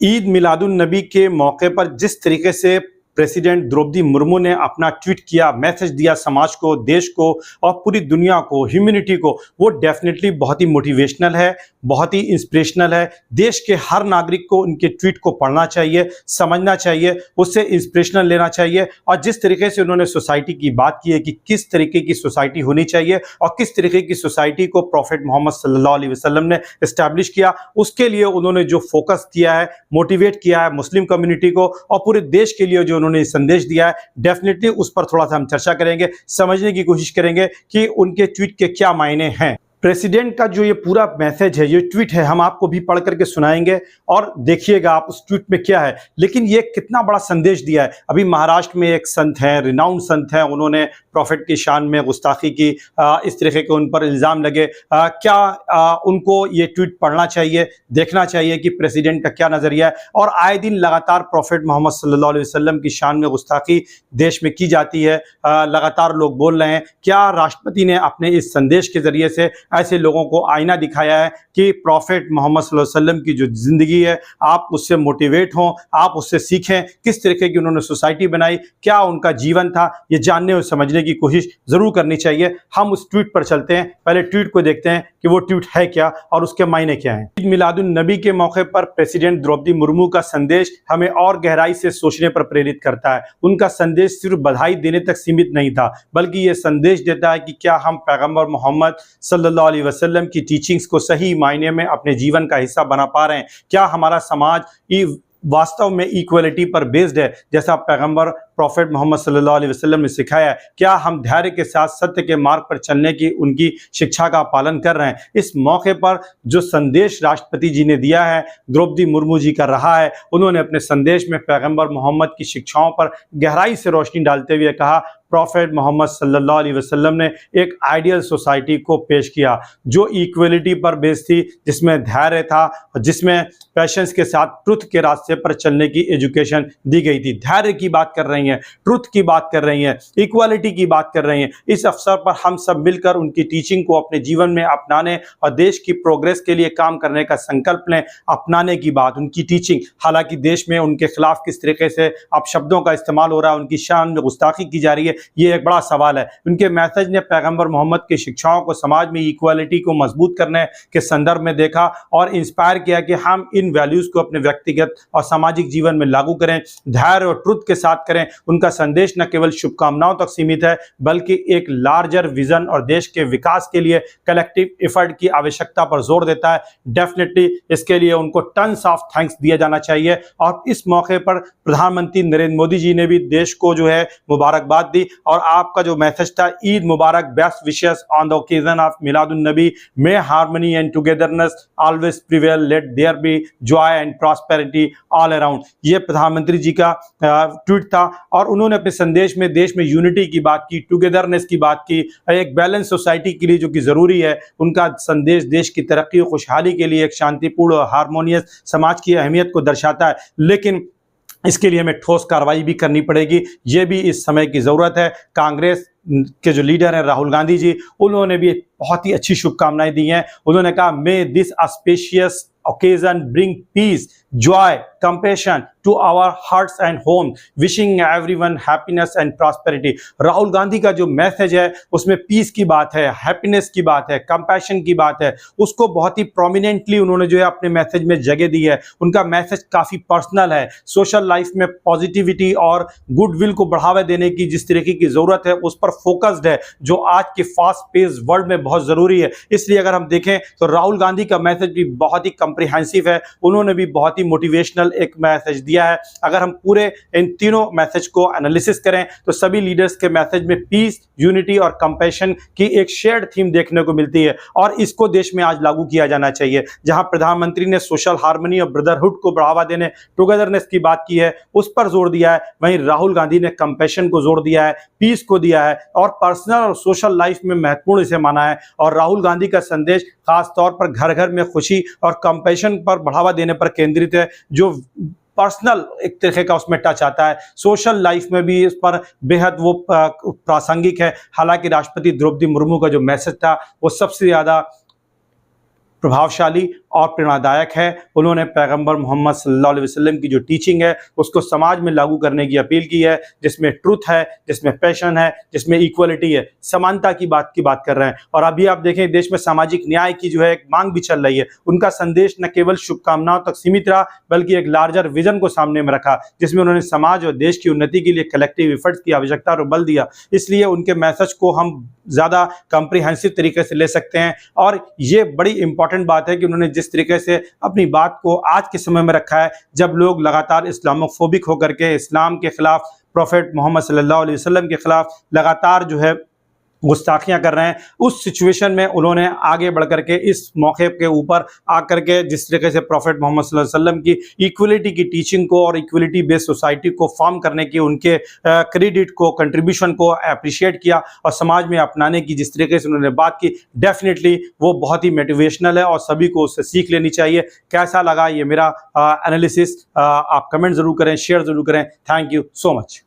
ईद मिलादुन्नबी के मौके पर जिस तरीके से प्रेसिडेंट द्रौपदी मुर्मू ने अपना ट्वीट किया, मैसेज दिया समाज को, देश को और पूरी दुनिया को, ह्यूमैनिटी को, वो डेफिनेटली बहुत ही मोटिवेशनल है, बहुत ही इंस्पिरेशनल है। देश के हर नागरिक को उनके ट्वीट को पढ़ना चाहिए, समझना चाहिए, उससे इंस्पिरेशनल लेना चाहिए। और जिस तरीके से उन्होंने सोसाइटी की बात की है कि किस तरीके की सोसाइटी होनी चाहिए और किस तरीके की सोसाइटी को प्रॉफेट मोहम्मद सल्लल्लाहु अलैहि वसल्लम ने एस्टैब्लिश किया, उसके लिए उन्होंने जो फोकस किया है, मोटिवेट किया है मुस्लिम कम्युनिटी को और पूरे देश के लिए जो उन्होंने संदेश दिया है, डेफिनेटली उस पर थोड़ा सा हम चर्चा करेंगे, समझने की कोशिश करेंगे कि उनके ट्वीट के क्या मायने हैं। प्रेसिडेंट का जो ये पूरा मैसेज है, ये ट्वीट है, हम आपको भी पढ़ करके सुनाएंगे और देखिएगा आप उस ट्वीट में क्या है। लेकिन ये कितना बड़ा संदेश दिया है। अभी महाराष्ट्र में एक संत हैं, रिनाउंड संत हैं, उन्होंने प्रॉफिट की शान में गुस्ताखी की, इस तरह के उन पर इल्ज़ाम लगे। क्या उनको ये ट्वीट पढ़ना चाहिए, देखना चाहिए कि प्रेसिडेंट का क्या नज़रिया है। और आए दिन लगातार प्रॉफिट मोहम्मद सल्लल्लाहु अलैहि वसल्लम की शान में गुस्ताखी देश में की जाती है, लगातार लोग बोल रहे हैं। क्या राष्ट्रपति ने अपने इस संदेश के ज़रिए से ऐसे लोगों को आईना दिखाया है कि प्रॉफिट मोहम्मद सल्लल्लाहु अलैहि वसल्लम की जो ज़िंदगी है, आप उससे मोटिवेट हों, आप उससे सीखें, किस तरीके की उन्होंने सोसाइटी बनाई, क्या उनका जीवन था, ये जानने और समझने की कोशिश ज़रूर करनी चाहिए। हम उस ट्वीट पर चलते हैं, पहले ट्वीट को देखते हैं कि वो ट्वीट है क्या और उसके मायने क्या हैं। ईद मिलादुन्नबी के मौके पर प्रेसिडेंट द्रौपदी मुर्मू का संदेश हमें और गहराई से सोचने पर प्रेरित करता है। उनका संदेश सिर्फ बधाई देने तक सीमित नहीं था, बल्कि ये संदेश देता है कि क्या हम पैगंबर मोहम्मद सल्लल्लाहु अलैहि वसल्लम की टीचिंग्स को सही मायने में अपने जीवन का हिस्सा बना पा रहे हैं। क्या हमारा समाज वास्तव में इक्वलिटी पर बेस्ड है, जैसा पैगंबर प्रॉफिट मोहम्मद सल्लल्लाहु अलैहि वसल्लम ने सिखाया है। क्या हम धैर्य के साथ सत्य के मार्ग पर चलने की उनकी शिक्षा का पालन कर रहे हैं। इस मौके पर जो संदेश राष्ट्रपति जी ने दिया है, द्रौपदी मुर्मू जी का रहा है, उन्होंने अपने संदेश में पैगंबर मोहम्मद की शिक्षाओं पर गहराई से रोशनी डालते हुए कहा, प्रॉफिट मोहम्मद सल्लल्लाहु अलैहि वसल्लम ने एक आइडियल सोसाइटी को पेश किया जो इक्वलिटी पर बेस्ड थी, जिसमें धैर्य था और जिसमें पैशंस के साथ ट्रुथ के रास्ते पर चलने की एजुकेशन दी गई थी। धैर्य की बात कर रही हैं, ट्रुथ की बात कर रही हैं, इक्वालिटी की बात कर रही हैं। इस अवसर पर हम सब मिलकर उनकी टीचिंग को अपने जीवन में अपनाने और देश की प्रोग्रेस के लिए काम करने का संकल्प लें। अपनाने की बात, उनकी टीचिंग, हालांकि देश में उनके खिलाफ किस तरीके से अब शब्दों का इस्तेमाल हो रहा है, उनकी शान में गुस्ताखी की जा रही है, ये एक बड़ा सवाल है। उनके मैसेज ने पैगंबर मोहम्मद की शिक्षाओं को समाज में इक्वालिटी को मजबूत करने के संदर्भ में देखा और इंस्पायर किया कि हम इन वैल्यूज को अपने व्यक्तिगत और सामाजिक जीवन में लागू करें, धैर्य और ट्रुथ के साथ करें। उनका संदेश न केवल शुभकामनाओं तक सीमित है, बल्कि एक लार्जर विजन और देश के विकास के लिए कलेक्टिव एफर्ट की आवश्यकता पर जोर देता है। डेफिनेटली इसके लिए उनको टन्स ऑफ थैंक्स दिया जाना चाहिए। और इस मौके पर प्रधानमंत्री नरेंद्र मोदी जी ने भी देश को जो है मुबारकबाद दी और आपका जो मैसेज था, Eid Mubarak, best wishes on the occasion of Miladunnabi, may harmony and togetherness always prevail, let there be joy and prosperity all around. ये प्रधानमंत्री जी का ट्वीट था और उन्होंने अपने संदेश में देश में यूनिटी की बात की, टुगेदरनेस की बात की, एक बैलेंस सोसाइटी के लिए जो कि जरूरी है। उनका संदेश देश की तरक्की और खुशहाली के लिए एक शांतिपूर्ण और हार्मोनियस समाज की अहमियत को दर्शाता है। लेकिन इसके लिए हमें ठोस कार्रवाई भी करनी पड़ेगी, ये भी इस समय की ज़रूरत है। कांग्रेस के जो लीडर हैं राहुल गांधी जी, उन्होंने भी बहुत ही अच्छी शुभकामनाएं दी हैं। उन्होंने कहा, may this auspicious occasion bring peace, joy, compassion to our hearts and home, wishing everyone happiness and prosperity। Rahul Gandhi का जो मैसेज है उसमें पीस की बात है, हैप्पीनेस की बात है, कंपैशन की बात है, उसको बहुत ही प्रोमिनेंटली उन्होंने जो है अपने मैसेज में जगह दी है। उनका मैसेज काफ़ी पर्सनल है, सोशल लाइफ में पॉजिटिविटी और गुडविल को बढ़ावा देने की जिस तरीके की ज़रूरत है उस पर फोकस्ड है, जो आज के फास्ट पेस वर्ल्ड में बहुत ज़रूरी है। इसलिए अगर हम देखें तो राहुल गांधी का मैसेज भी बहुत ही कॉम्प्रिहेंसिव है, उन्होंने भी बहुत ही मोटिवेशनल एक मैसेज दिया है। अगर हम पूरे इन तीनों मैसेज को एनालिसिस करें तो सभी लीडर्स के मैसेज में पीस, यूनिटी और कंपैशन की एक शेयर्ड थीम देखने को मिलती है और इसको देश में आज लागू किया जाना चाहिए। जहां प्रधानमंत्री ने सोशल हार्मनी और ब्रदरहुड को बढ़ावा देने, टुगेदरनेस की बात की है, उस पर जोर दिया है, वहीं राहुल गांधी ने कंपैशन को जोर दिया है, पीस को दिया है और पर्सनल और सोशल लाइफ में महत्वपूर्ण इसे माना है। और राहुल गांधी का संदेश खास तौर पर घर घर में खुशी और कंपैशन पर बढ़ावा देने पर केंद्रित है, जो पर्सनल एक तरह का उसमें टच आता है। सोशल लाइफ में भी इस पर बेहद वो प्रासंगिक है। हालांकि राष्ट्रपति द्रौपदी मुर्मू का जो मैसेज था वो सबसे ज़्यादा प्रभावशाली और प्रेरणादायक है। उन्होंने पैगंबर मोहम्मद सल्लल्लाहु अलैहि वसल्लम की जो टीचिंग है उसको समाज में लागू करने की अपील की है, जिसमें ट्रुथ है, जिसमें पैशन है, जिसमें इक्वलिटी है, समानता की बात कर रहे हैं। और अभी आप देखें देश में सामाजिक न्याय की जो है एक मांग भी चल रही है। उनका संदेश न केवल शुभकामनाओं तक सीमित रहा बल्कि एक लार्जर विजन को सामने में रखा, जिसमें उन्होंने समाज और देश की उन्नति के लिए कलेक्टिव एफर्ट्स की आवश्यकता पर बल दिया। इसलिए उनके मैसेज को हम ज़्यादा कॉम्प्रिहेंसिव तरीके से ले सकते हैं। और ये बड़ी इंपॉर्टेंट बात है कि उन्होंने जिस तरीके से अपनी बात को आज के समय में रखा है, जब लोग लगातार इस्लामोफोबिक होकर के इस्लाम के खिलाफ, प्रॉफेट मोहम्मद सल्लल्लाहु अलैहि वसल्लम के खिलाफ लगातार जो है गुस्ताखियां कर रहे हैं, उस सिचुएशन में उन्होंने आगे बढ़ करके इस मौके के ऊपर आकर के जिस तरीके से प्रॉफेट मोहम्मद सल्लल्लाहु अलैहि वसल्लम की इक्वलिटी की टीचिंग को और इक्वलिटी बेस्ड सोसाइटी को फॉर्म करने की उनके क्रेडिट को, कंट्रीब्यूशन को अप्रिशिएट किया और समाज में अपनाने की जिस तरीके से उन्होंने बात की, डेफिनेटली वो बहुत ही मोटिवेशनल है और सभी को उससे सीख लेनी चाहिए। कैसा लगा ये मेरा एनालिसिस, आप कमेंट जरूर करें, शेयर जरूर करें। Thank you so much.